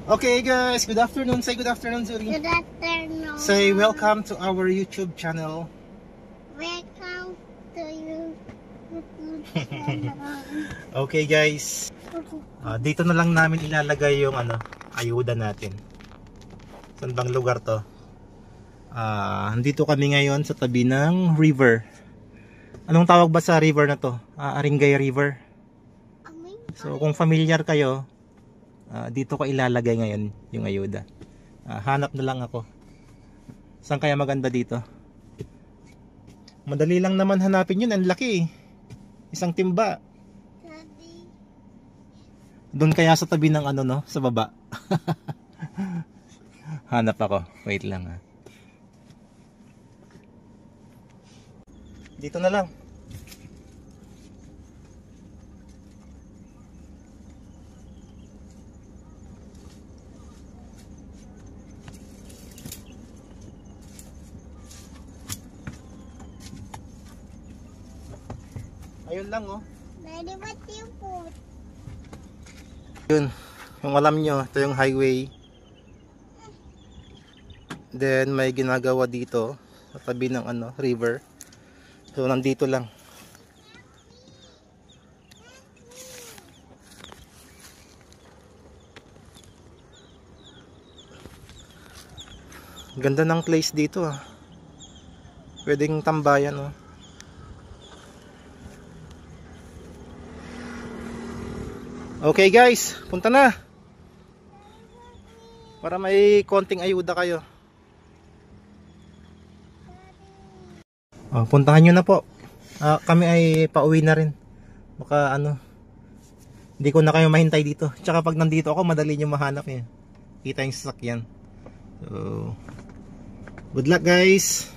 Okay guys, good afternoon. Say good afternoon, Zuri. Good afternoon. Say welcome to our YouTube channel. Welcome to your YouTube channel. Okay guys, dito na lang namin ilalagay yung ayuda natin. Saan bang lugar to? Dito kami ngayon sa tabi ng river. Anong tawag ba sa river na to? Aringay River. So kung familiar kayo, dito ko ilalagay ngayon yung ayuda. Hanap na lang ako. Saan kaya maganda dito? Madali lang naman hanapin yun. Ang laki eh. Isang timba. Doon kaya sa tabi ng sa baba. Hanap ako. Wait lang ha. Dito na lang. Ayun lang oh. Daddy, what do you put? Yun. Kung alam nyo, ito yung highway. Then may ginagawa dito sa tabi ng river. So nandito lang. Ganda ng place dito ah. Pwedeng tambayan oh. Okay guys, punta na. Para may konting ayuda kayo. Puntahan nyo na po. Kami ay pauwi na rin. Baka hindi ko na kayo mahintay dito. Tsaka pag nandito ako, madali nyo mahanap eh. Kita yung sasakyan. So, good luck guys.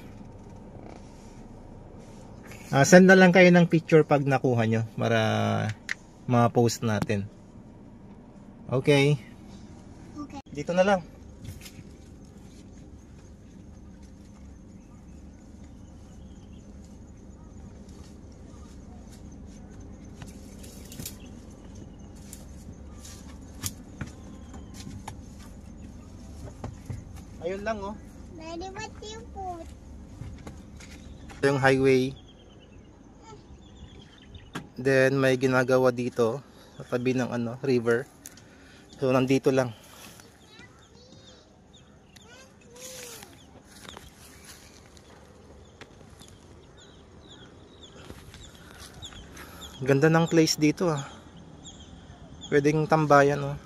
Send na lang kayo ng picture pag nakuha nyo para ma-post natin. Okay. Dito na lang. Ayun lang oh. Daddy, what do you put? Ito yung highway. Then may ginagawa dito sa tabi ng river. So nandito lang. Ganda ng place dito ah. Pwedeng tambayan oh.